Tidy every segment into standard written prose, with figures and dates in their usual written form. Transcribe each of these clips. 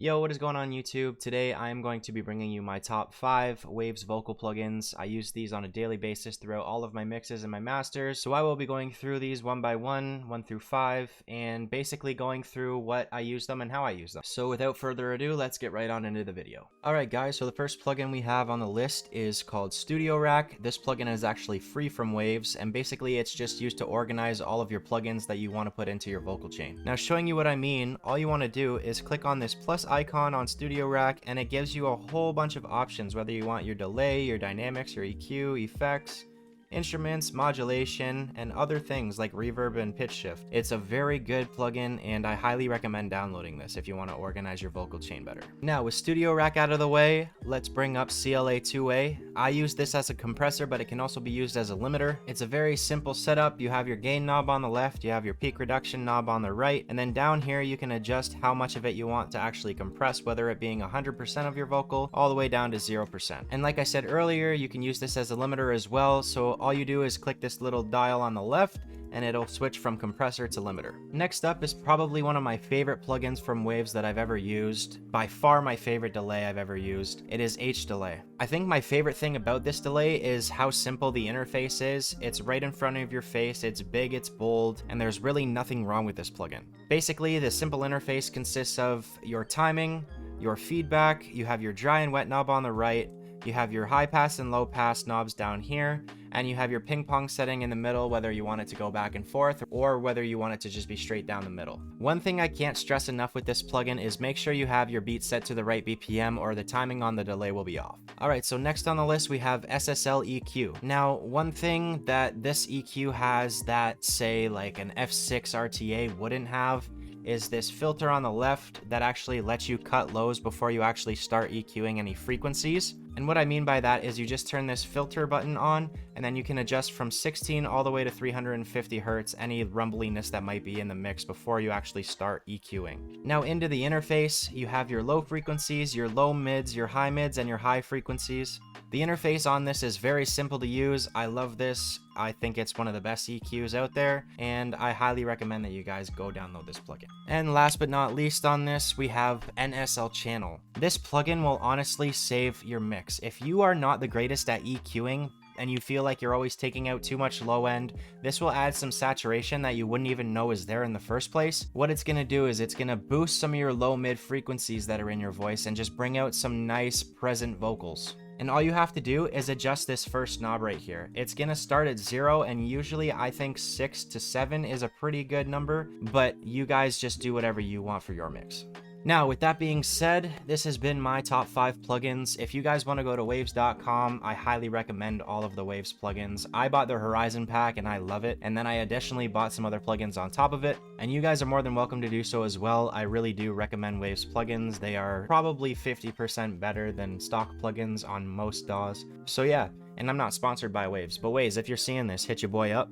Yo, what is going on YouTube? Today I am going to be bringing you my top 5 Waves vocal plugins. I use these on a daily basis throughout all of my mixes and my masters. So I will be going through these one by one, 1 through 5, and basically going through what I use them and how I use them. So without further ado, let's get right on into the video. Alright guys, so the first plugin we have on the list is called Studio Rack. This plugin is actually free from Waves, and basically it's just used to organize all of your plugins that you want to put into your vocal chain. Now showing you what I mean, all you want to do is click on this plus icon on Studio Rack, and it gives you a whole bunch of options, whether you want your delay, your dynamics, your EQ, effects, instruments, modulation, and other things like reverb and pitch shift. It's a very good plugin, and I highly recommend downloading this if you want to organize your vocal chain better. Now with Studio Rack out of the way, let's bring up CLA 2A. I use this as a compressor, but it can also be used as a limiter. It's a very simple setup. You have your gain knob on the left, you have your peak reduction knob on the right, and then down here you can adjust how much of it you want to actually compress, whether it being 100% of your vocal all the way down to 0%. And like I said earlier, you can use this as a limiter as well, so all you do is click this little dial on the left and it'll switch from compressor to limiter. Next up is probably one of my favorite plugins from Waves that I've ever used. By far my favorite delay I've ever used. It is HDelay. I think my favorite thing about this delay is how simple the interface is. It's right in front of your face, it's big, it's bold, and there's really nothing wrong with this plugin. Basically, the simple interface consists of your timing, your feedback, you have your dry and wet knob on the right, you have your high pass and low pass knobs down here, and you have your ping pong setting in the middle, whether you want it to go back and forth or whether you want it to just be straight down the middle. One thing I can't stress enough with this plugin is make sure you have your beat set to the right BPM or the timing on the delay will be off. Alright, so next on the list we have SSL EQ. Now, one thing that this EQ has that, say, like an F6 RTA wouldn't have is this filter on the left that actually lets you cut lows before you actually start EQing any frequencies. And what I mean by that is you just turn this filter button on, and then you can adjust from 16 all the way to 350 Hertz any rumbliness that might be in the mix before you actually start EQing. Now into the interface, you have your low frequencies, your low mids, your high mids, and your high frequencies. The interface on this is very simple to use. I love this. I think it's one of the best EQs out there, and I highly recommend that you guys go download this plugin. And last but not least on this, we have NSL Channel. This plugin will honestly save your mix. If you are not the greatest at EQing, and you feel like you're always taking out too much low end, this will add some saturation that you wouldn't even know is there in the first place. What it's going to do is it's going to boost some of your low mid frequencies that are in your voice and just bring out some nice present vocals. And all you have to do is adjust this first knob right here. It's gonna start at 0, and usually I think 6 to 7 is a pretty good number, but you guys just do whatever you want for your mix. Now, with that being said, this has been my top 5 plugins. If you guys want to go to waves.com, I highly recommend all of the Waves plugins. I bought their Horizon pack and I love it, and then I additionally bought some other plugins on top of it, and you guys are more than welcome to do so as well. I really do recommend Waves plugins. They are probably 50% better than stock plugins on most DAWs. So yeah, and I'm not sponsored by Waves, but Waves, if you're seeing this, hit your boy up.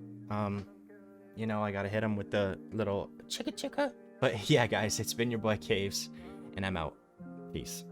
You know, I gotta hit him with the little chicka chicka. But yeah, guys, it's been your boy Kaves, and I'm out. Peace.